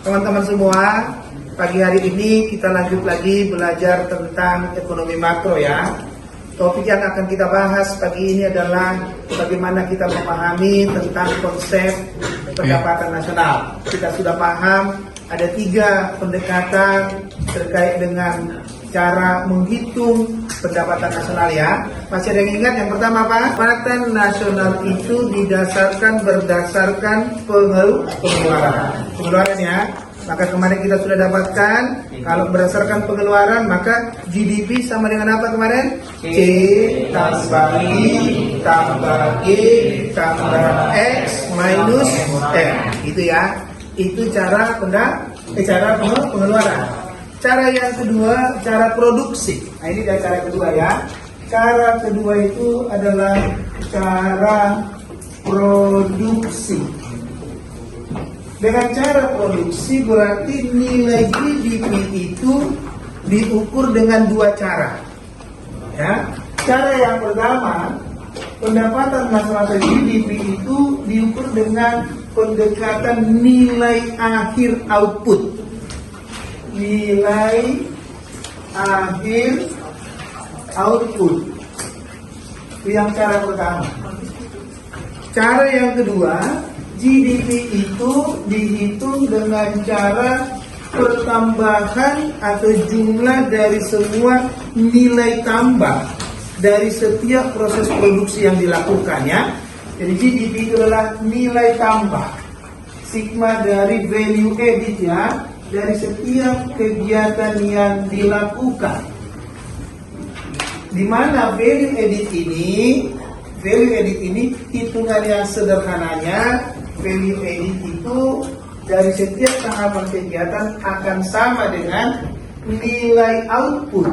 Teman-teman semua, pagi hari ini kita lanjut lagi belajar tentang ekonomi makro ya. Topik yang akan kita bahas pagi ini adalah bagaimana kita memahami tentang konsep pendapatan nasional. Kita sudah paham ada 3 pendekatan terkait dengan cara menghitung pendapatan nasional ya. Masih ada yang ingat yang pertama apa? Pendapatan nasional itu berdasarkan pengeluaran ya. Maka kemarin kita sudah dapatkan kalau berdasarkan pengeluaran maka GDP sama dengan apa kemarin? C tambah I tambah G tambah X minus M. Itu ya. Itu cara pengeluaran. Cara yang kedua, cara produksi. Nah, ini adalah cara kedua ya. Cara kedua itu adalah cara produksi. Dengan cara produksi berarti nilai GDP itu diukur dengan 2 cara. Ya. Cara yang pertama, pendapatan nasional atau GDP itu diukur dengan pendekatan nilai akhir output. Nilai akhir output. Itu yang cara pertama. Cara yang kedua, GDP itu dihitung dengan cara pertambahan atau jumlah dari semua nilai tambah dari setiap proses produksi yang dilakukan ya. Jadi GDP itu adalah nilai tambah sigma dari value added ya, dari setiap kegiatan yang dilakukan. Di mana value added ini hitungan yang sederhananya, value added itu dari setiap tahapan kegiatan akan sama dengan nilai output.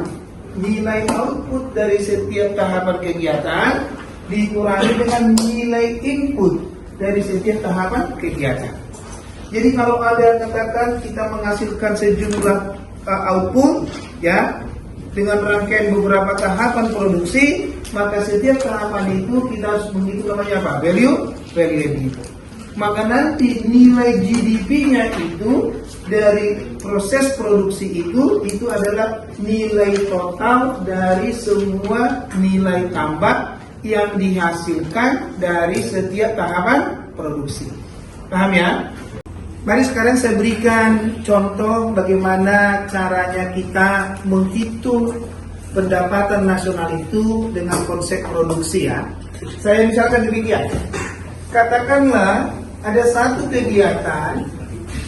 Nilai output dari setiap tahapan kegiatan dikurangi dengan nilai input dari setiap tahapan kegiatan. Jadi kalau ada yang katakan kita menghasilkan sejumlah output ya dengan rangkaian beberapa tahapan produksi, maka setiap tahapan itu kita harus menghitung namanya apa? Value added. Maka nanti nilai GDP-nya itu dari proses produksi itu adalah nilai total dari semua nilai tambah yang dihasilkan dari setiap tahapan produksi. Paham ya? Mari sekarang saya berikan contoh bagaimana caranya kita menghitung pendapatan nasional itu dengan konsep produksi ya. Saya misalkan demikian. Katakanlah ada satu kegiatan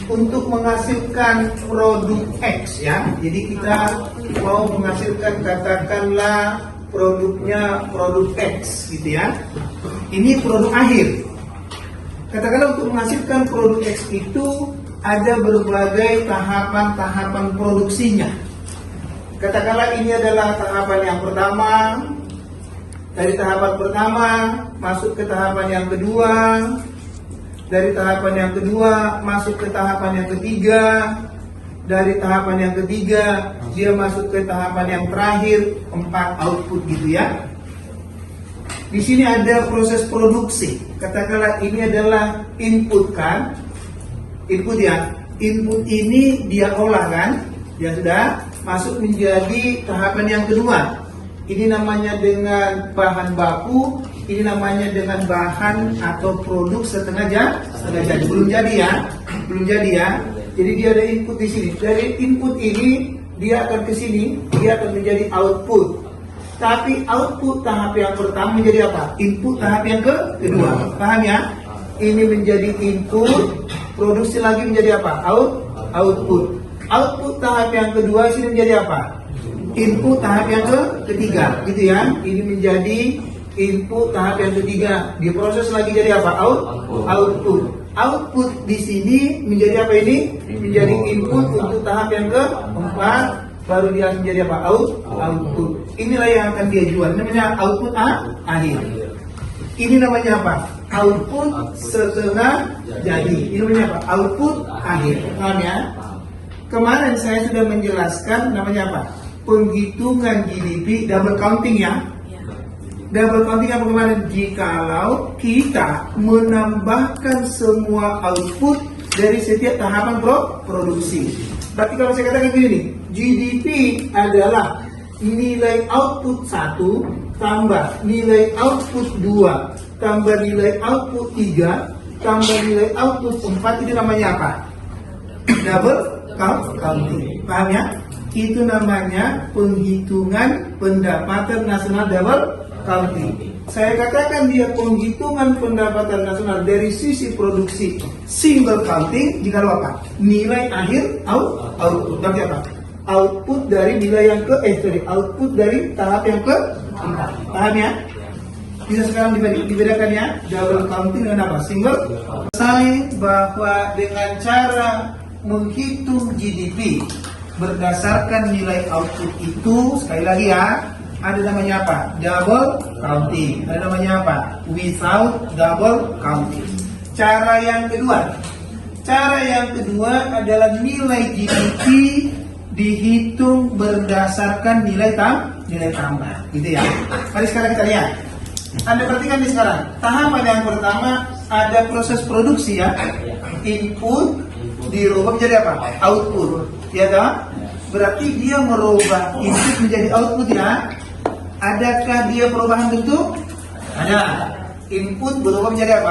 untuk menghasilkan produk X ya. Jadi kita mau menghasilkan katakanlah produknya produk X gitu ya. Ini produk akhir. Katakanlah untuk menghasilkan produk X itu ada berbagai tahapan-tahapan produksinya. Katakanlah ini adalah tahapan yang pertama. Dari tahapan pertama masuk ke tahapan yang kedua. Dari tahapan yang kedua masuk ke tahapan yang ketiga. Dari tahapan yang ketiga dia masuk ke tahapan yang terakhir, 4 output gitu ya. Di sini ada proses produksi. Katakanlah ini adalah input kan? Input ya. Input ini dia olah kan? Dia sudah masuk menjadi tahapan yang kedua. Ini namanya dengan bahan baku. Ini namanya dengan bahan atau produk setengah jadi. Belum jadi ya. Jadi dia ada input di sini. Dari input ini dia akan ke sini, dia akan menjadi output. Tapi output tahap yang pertama menjadi apa? Input tahap yang kedua. Paham ya? Ini menjadi input, produksi lagi menjadi apa? Output. Output tahap yang kedua sini menjadi apa? Input tahap yang ketiga, gitu ya. Ini menjadi input tahap yang ketiga. Diproses lagi jadi apa? Output. Output di sini menjadi apa ini? Menjadi input untuk tahap yang keempat. Baru dia menjadi apa? Output. Inilah yang akan dia jual. Namanya output akhir. Ini namanya apa? Output setengah jadi. Ini namanya apa? Output akhir. Paham ya? Kemarin saya sudah menjelaskan namanya apa? Penghitungan GDP double counting ya. Double counting apa kemarin? Jikalau kita menambahkan semua output dari setiap tahapan produksi. Berarti kalau saya katakan begini nih, GDP adalah nilai output 1 tambah nilai output 2 tambah nilai output 3 tambah nilai output 4, itu namanya apa? Double counting. Paham ya? Itu namanya penghitungan pendapatan nasional double counting. Saya katakan dia penghitungan pendapatan nasional dari sisi produksi single counting jika apa? Nilai akhir output. Berarti apa? Output dari nilai yang output dari tahap yang ke 4. Paham ya? Bisa sekarang dibedakan ya, double counting dengan apa? Single. Selesai bahwa dengan cara menghitung GDP berdasarkan nilai output itu, sekali lagi ya, ada namanya apa? Double counting. Ada namanya apa? Without double counting. Cara yang kedua adalah nilai GDP dihitung berdasarkan nilai tambah, gitu ya. Mari sekarang kita lihat. Anda perhatikan di sekarang. Tahapan yang pertama ada proses produksi ya. Input dirubah menjadi apa? Output. Ya kan? Berarti dia merubah input menjadi output ya. Adakah dia perubahan bentuk? Ada. Input berubah menjadi apa?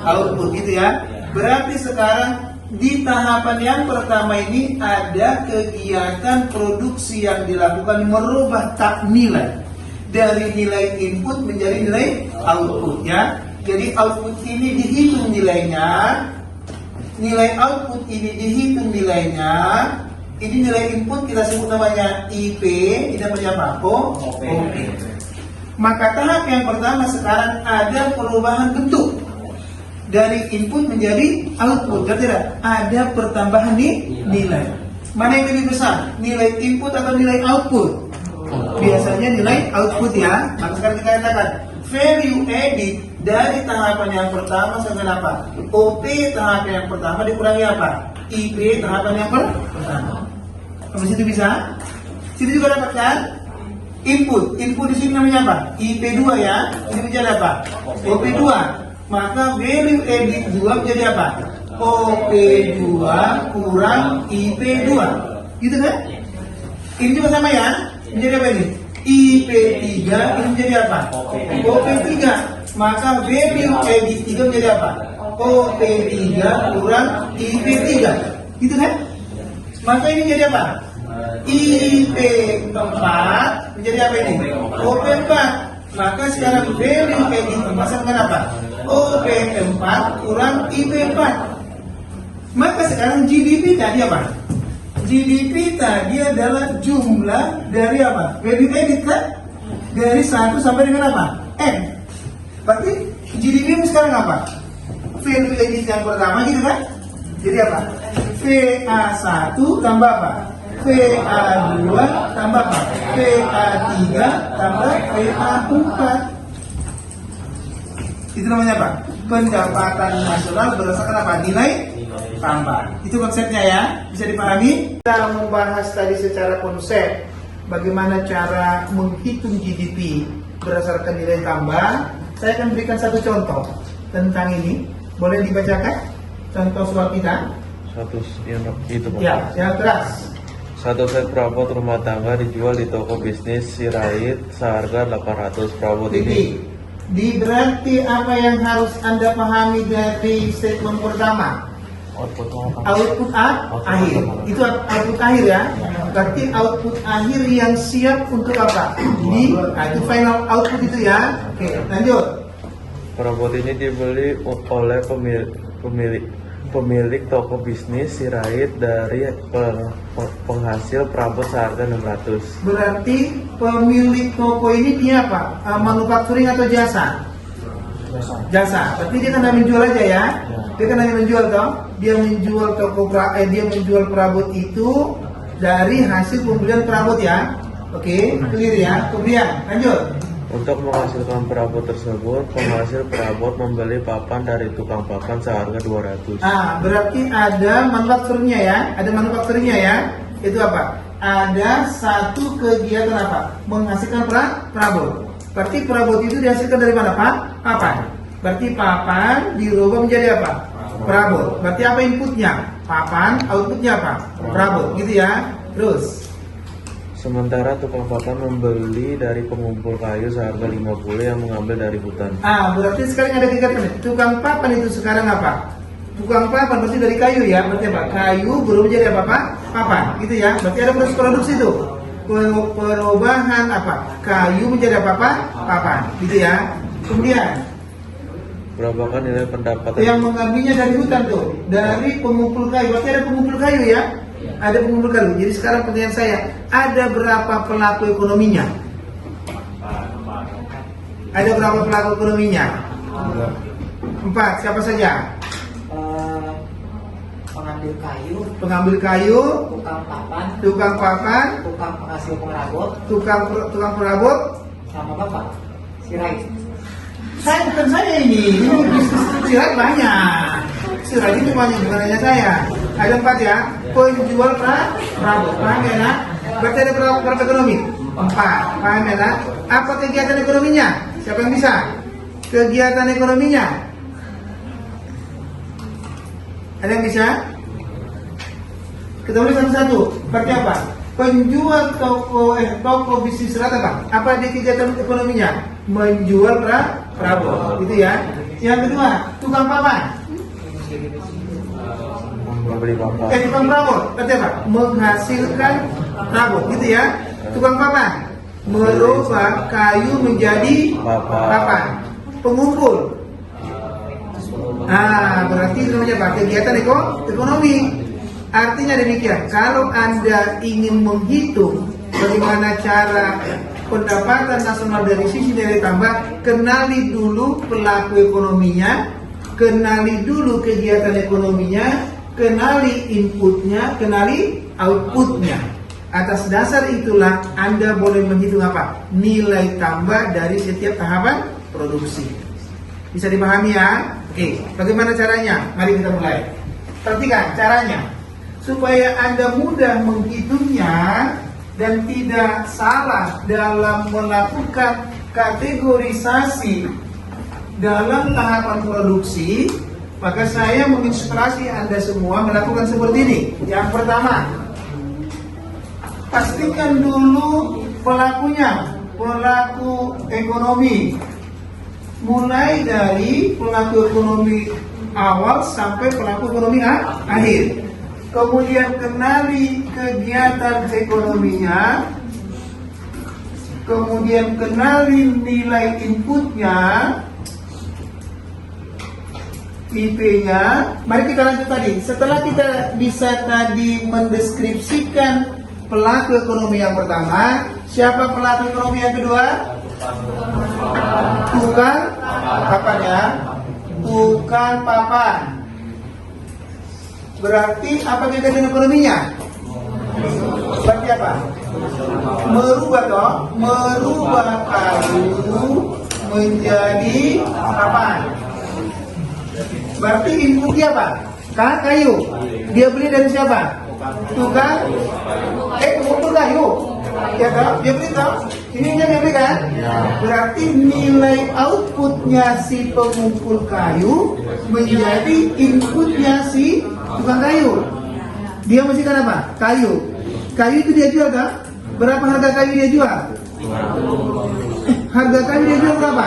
Output gitu ya. Berarti sekarang di tahapan yang pertama ini ada kegiatan produksi yang dilakukan merubah nilai dari nilai input menjadi nilai output ya. Jadi output ini dihitung nilainya, nilai output ini dihitung nilainya. Ini nilai input kita sebut namanya IP, ini namanya apa? OP. Maka tahap yang pertama sekarang ada perubahan bentuk dari input menjadi output. Dan tidak ada pertambahan nilai. Mana yang lebih besar? Nilai input atau nilai output? Biasanya nilai output ya. Maka sekarang kita katakan value added dari tahapan yang pertama sampai apa? OP tahapan yang pertama dikurangi apa? IP tahapan yang pertama. Sampai situ bisa? Situ juga dapat kan? Input di sini namanya apa? IP2 ya. Ini menjadi apa? OP2. Maka value added 2 menjadi apa? OP2 kurang IP2. Gitu kan? Ini juga sama ya. Menjadi apa ini? IP3 ini menjadi apa? OP3. Maka value added 3 menjadi apa? OP3 kurang IP3. Gitu kan? Maka ini menjadi apa? IP4 menjadi apa ini? OP4. Maka sekarang value added sama apa? OP4 kurang IP4. Maka sekarang GDP tadi apa? GDP tadi adalah jumlah dari apa? Value added kan? Dari 1 sampai dengan apa? N. Berarti GDP sekarang apa? Value added yang pertama gitu kan? Jadi apa? VA1 tambah apa? VA2 tambah apa? VA3 tambah VA4. Itu namanya apa? Pendapatan nasional berdasarkan apa? Nilai tambah. Itu konsepnya ya. Bisa dipahami? Kita membahas tadi secara konsep bagaimana cara menghitung GDP berdasarkan nilai tambah. Saya akan berikan satu contoh tentang ini. Boleh dibacakan contoh soal kita? Satu yang itu Pak. Ya, yang keras. Satu set perabot rumah tangga dijual di toko bisnis Sirait seharga 800. Perabot ini Berarti apa yang harus Anda pahami dari statement pertama? Output akhir. Itu output akhir ya. Berarti output akhir yang siap untuk apa? Itu final output itu ya. Oke, lanjut. perabot ini dibeli oleh pemilik toko bisnis Sirait dari penghasil perabot seharga 600. Berarti pemilik toko ini dia apa? Manufacturing atau jasa? Jasa. Berarti dia kan hanya menjual aja ya. Dia kan hanya menjual toh. Dia menjual dia menjual perabot itu dari hasil pembelian perabot ya. Oke, clear ya. Kemudian lanjut. Untuk menghasilkan perabot tersebut, penghasil perabot membeli papan dari tukang papan seharga 200. Berarti ada manufakturnya ya. Ada manufakturnya ya. Itu apa? Ada satu kegiatan apa? Menghasilkan perabot. Berarti perabot itu dihasilkan dari mana Pak? Papan. Berarti papan dirubah menjadi apa? perabot. Berarti apa inputnya? Papan, outputnya apa? Perabot, gitu ya. Terus Sementara tukang papan membeli dari pengumpul kayu seharga 50 yang mengambil dari hutan. Berarti sekarang ada kegiatan nih. Tukang papan itu sekarang apa? Tukang papan berarti dari kayu ya. Berarti apa? Kayu berubah menjadi apa? Papan, gitu ya. Berarti ada proses produksi itu. Perubahan apa? Kayu menjadi apa? Papan, gitu ya. Kemudian Berapakah nilai pendapatan yang mengambilnya dari hutan tuh, dari pengumpul kayu. Berarti ada pengumpul kayu ya. Ada pengumpul kayu. Jadi sekarang pertanyaan saya, ada berapa pelaku ekonominya? Ada berapa pelaku ekonominya? 4. Siapa saja? Pengambil kayu, Pengambil kayu, tukang papan, tukang papan, tukang penghasil perabot, tukang perabot. sama bapak sirait. Bukan saya ini sirat banyak. Sirat itu banyak, bukan hanya saya. Ada 4 ya. Penjual perabot, paham ya nak? Berarti ada berapa ekonomi? 4, paham ya nak? Apa kegiatan ekonominya? Siapa yang bisa? Kegiatan ekonominya? Ada yang bisa? Kita tulis satu-satu. Berarti apa? Penjual toko bisnis serat apa? Apa dia kegiatan ekonominya? Menjual perabot, gitu ya. Yang kedua, tukang papan. membeli papan? Tukang perabot, berarti apa? Menghasilkan perabot, gitu ya. Tukang papan, merubah kayu menjadi papan. Pengumpul. Berarti itu namanya apa? Kegiatan ekonomi. Artinya demikian, kalau Anda ingin menghitung bagaimana cara pendapatan nasional dari sisi nilai tambah, kenali dulu pelaku ekonominya, kenali dulu kegiatan ekonominya, kenali inputnya, kenali outputnya. Atas dasar itulah Anda boleh menghitung apa? Nilai tambah dari setiap tahapan produksi. Bisa dipahami ya? Oke, bagaimana caranya? Mari kita mulai. Perhatikan caranya. Supaya Anda mudah menghitungnya dan tidak salah dalam melakukan kategorisasi dalam tahapan produksi, maka saya menginspirasi Anda semua melakukan seperti ini. Yang pertama, pastikan dulu pelakunya, pelaku ekonomi. Mulai dari pelaku ekonomi awal sampai pelaku ekonomi akhir. Kemudian kenali kegiatan ekonominya, kemudian kenali nilai inputnya, IP-nya. Mari kita lanjut tadi. Setelah kita bisa tadi mendeskripsikan pelaku ekonomi yang pertama, siapa pelaku ekonomi yang kedua? Tukang papan ya. Tukang papan. Berarti apa kegiatan ekonominya? Berarti apa? Merubah kayu menjadi papan. Berarti inputnya apa? Kayu. Dia beli dari siapa? Tukang pengumpul kayu. Ya kan? Dia beli kan? Ini dia beli kan? Berarti nilai outputnya si pengumpul kayu menjadi inputnya si tukang kayu. Dia mestikan apa? Kayu. Kayu itu dia jual kan? Berapa harga kayu dia jual? Harga kayu dia jual berapa?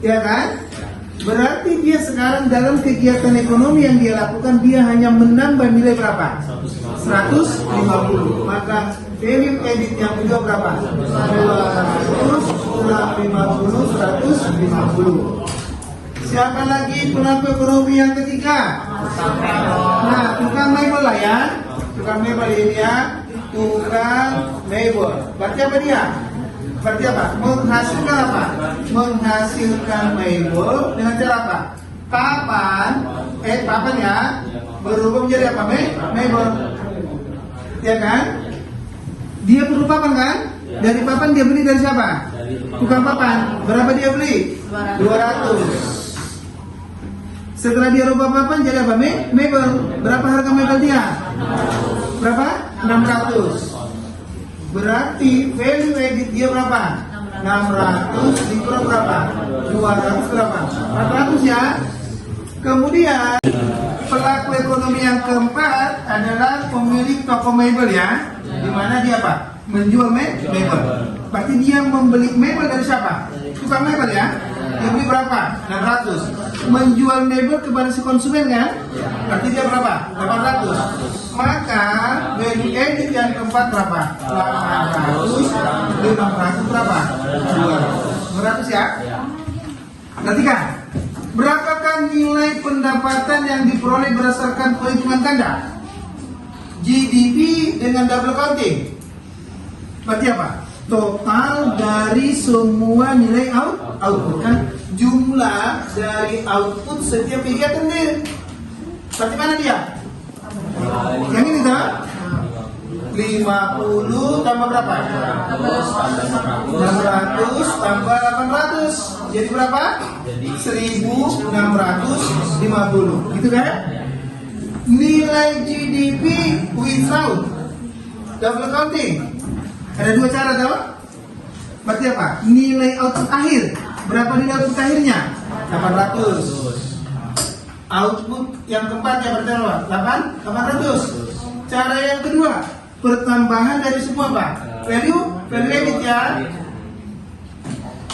200. Ya kan? Berarti dia sekarang dalam kegiatan ekonomi yang dia lakukan, dia hanya menambah nilai berapa? 150. Maka value edit yang kedua berapa? 200 kurang 50, 150. Siapa lagi pelaku ekonomi yang ketiga? Nah, tukang mebel lah ya. Tukang mebel ini ya. Tukang mebel. Berarti apa dia? Berarti apa? Menghasilkan apa? Menghasilkan mebel dengan cara apa? Papan ya, berubah menjadi apa? Mebel. Ya kan? Dia perlu papan kan? Dari papan dia beli dari siapa? Tukang papan. Berapa dia beli? 200. Setelah dia rubah papan jadi apa? Mebel. Berapa harga mebel dia? Berapa? 600. Berarti value edit dia berapa? 600 dikurang berapa? 200 berapa? 400 ya. Kemudian pelaku ekonomi yang keempat adalah pemilik toko mebel ya. Di mana dia apa? Menjual mebel. Berarti dia membeli mebel dari siapa? Tukang mebel ya. Dia beli berapa? 600. Menjual mebel kepada si konsumen kan? Berarti dia berapa? 800. Maka value added yang keempat berapa? 800. 500 berapa? 200 ya. Perhatikan. Berapakah nilai pendapatan yang diperoleh berdasarkan perhitungan ganda? GDP dengan double counting. Berarti apa? Total dari semua nilai output kan? Jumlah dari output setiap kegiatan dia. Berarti mana dia? Yang ini kan? 50 tambah berapa? 600 tambah 800. Jadi berapa? 1650. Gitu kan? Nilai GDP without double counting. Ada dua cara tau? Berarti apa? Nilai output akhir. Berapa nilai output akhirnya? 800. Output yang keempatnya berarti apa? 800. Cara yang kedua, pertambahan dari semua apa? Value added ya.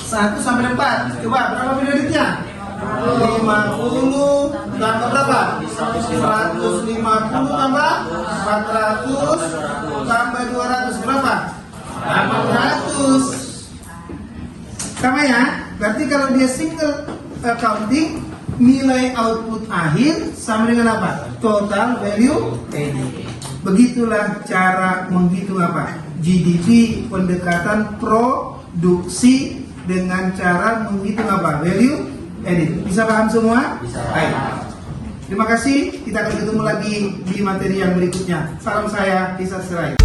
1 sampai 4. Coba berapa value addednya? 50 tambah berapa? 150 tambah 400 tambah 200 berapa? 800. Sama ya. Berarti kalau dia single accounting, nilai output akhir sama dengan apa? Total value added. Begitulah cara menghitung apa? GDP, pendekatan produksi dengan cara menghitung apa? Value added. Bisa paham semua? Bisa. Baik. Terima kasih. Kita akan ketemu lagi di materi yang berikutnya. Salam saya, Isa Serai.